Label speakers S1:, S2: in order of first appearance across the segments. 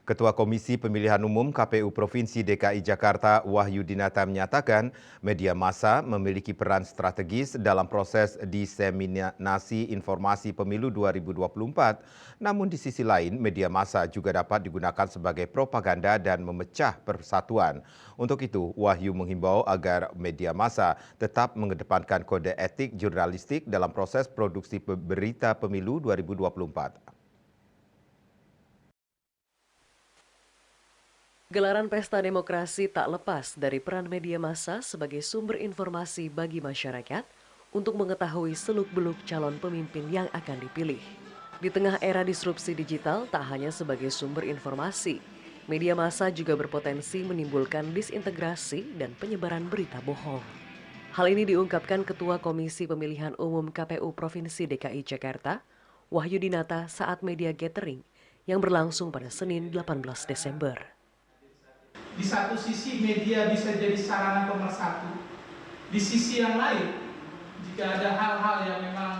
S1: Ketua Komisi Pemilihan Umum KPU Provinsi DKI Jakarta Wahyu Dinata menyatakan media massa memiliki peran strategis dalam proses diseminasi informasi pemilu 2024. Namun di sisi lain, media massa juga dapat digunakan sebagai propaganda dan memecah persatuan. Untuk itu, Wahyu menghimbau agar media massa tetap mengedepankan kode etik jurnalistik dalam proses produksi berita pemilu 2024.
S2: Gelaran Pesta Demokrasi tak lepas dari peran media massa sebagai sumber informasi bagi masyarakat untuk mengetahui seluk-beluk calon pemimpin yang akan dipilih. Di tengah era disrupsi digital, tak hanya sebagai sumber informasi, media massa juga berpotensi menimbulkan disintegrasi dan penyebaran berita bohong. Hal ini diungkapkan Ketua Komisi Pemilihan Umum KPU Provinsi DKI Jakarta, Wahyu Dinata saat media gathering yang berlangsung pada Senin 18 Desember.
S3: Di satu sisi media bisa jadi sarana pemersatu, di sisi yang lain jika ada hal-hal yang memang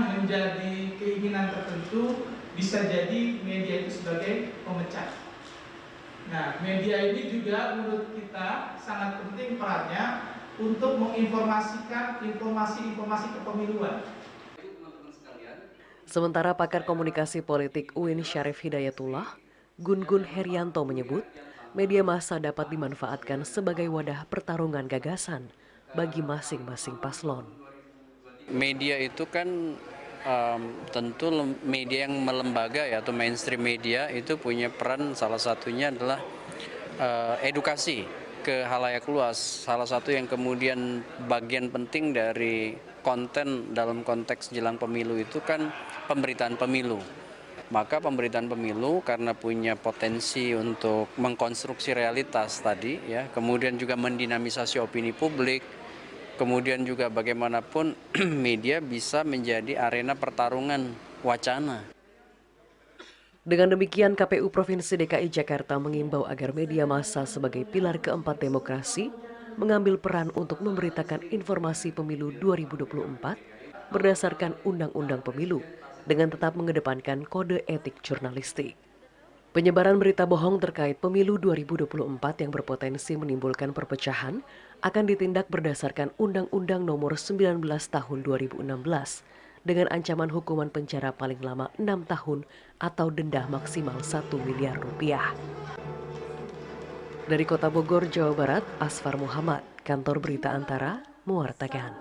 S3: menjadi keinginan tertentu, bisa jadi media itu sebagai pemecah. Nah, media ini juga menurut kita sangat penting perannya untuk menginformasikan informasi-informasi kepemiluan.
S2: Sementara pakar komunikasi politik UIN Syarif Hidayatullah, Gun-Gun Herianto menyebut, media massa dapat dimanfaatkan sebagai wadah pertarungan gagasan bagi masing-masing paslon.
S4: Media itu kan tentu media yang melembaga ya, atau mainstream media itu punya peran, salah satunya adalah edukasi ke halayak luas. Salah satu yang kemudian bagian penting dari konten dalam konteks jelang pemilu itu kan pemberitaan pemilu. Maka pemberitaan pemilu karena punya potensi untuk mengkonstruksi realitas tadi ya, kemudian juga mendinamisasi opini publik, kemudian juga bagaimanapun media bisa menjadi arena pertarungan wacana.
S2: Dengan demikian, KPU Provinsi DKI Jakarta mengimbau agar media massa sebagai pilar keempat demokrasi mengambil peran untuk memberitakan informasi pemilu 2024 berdasarkan Undang-Undang Pemilu dengan tetap mengedepankan kode etik jurnalistik. Penyebaran berita bohong terkait pemilu 2024 yang berpotensi menimbulkan perpecahan akan ditindak berdasarkan Undang-Undang Nomor 19 Tahun 2016 dengan ancaman hukuman penjara paling lama 6 tahun atau denda maksimal 1 miliar rupiah. Dari Kota Bogor, Jawa Barat, Asfar Muhammad, Kantor Berita Antara, mewartakan.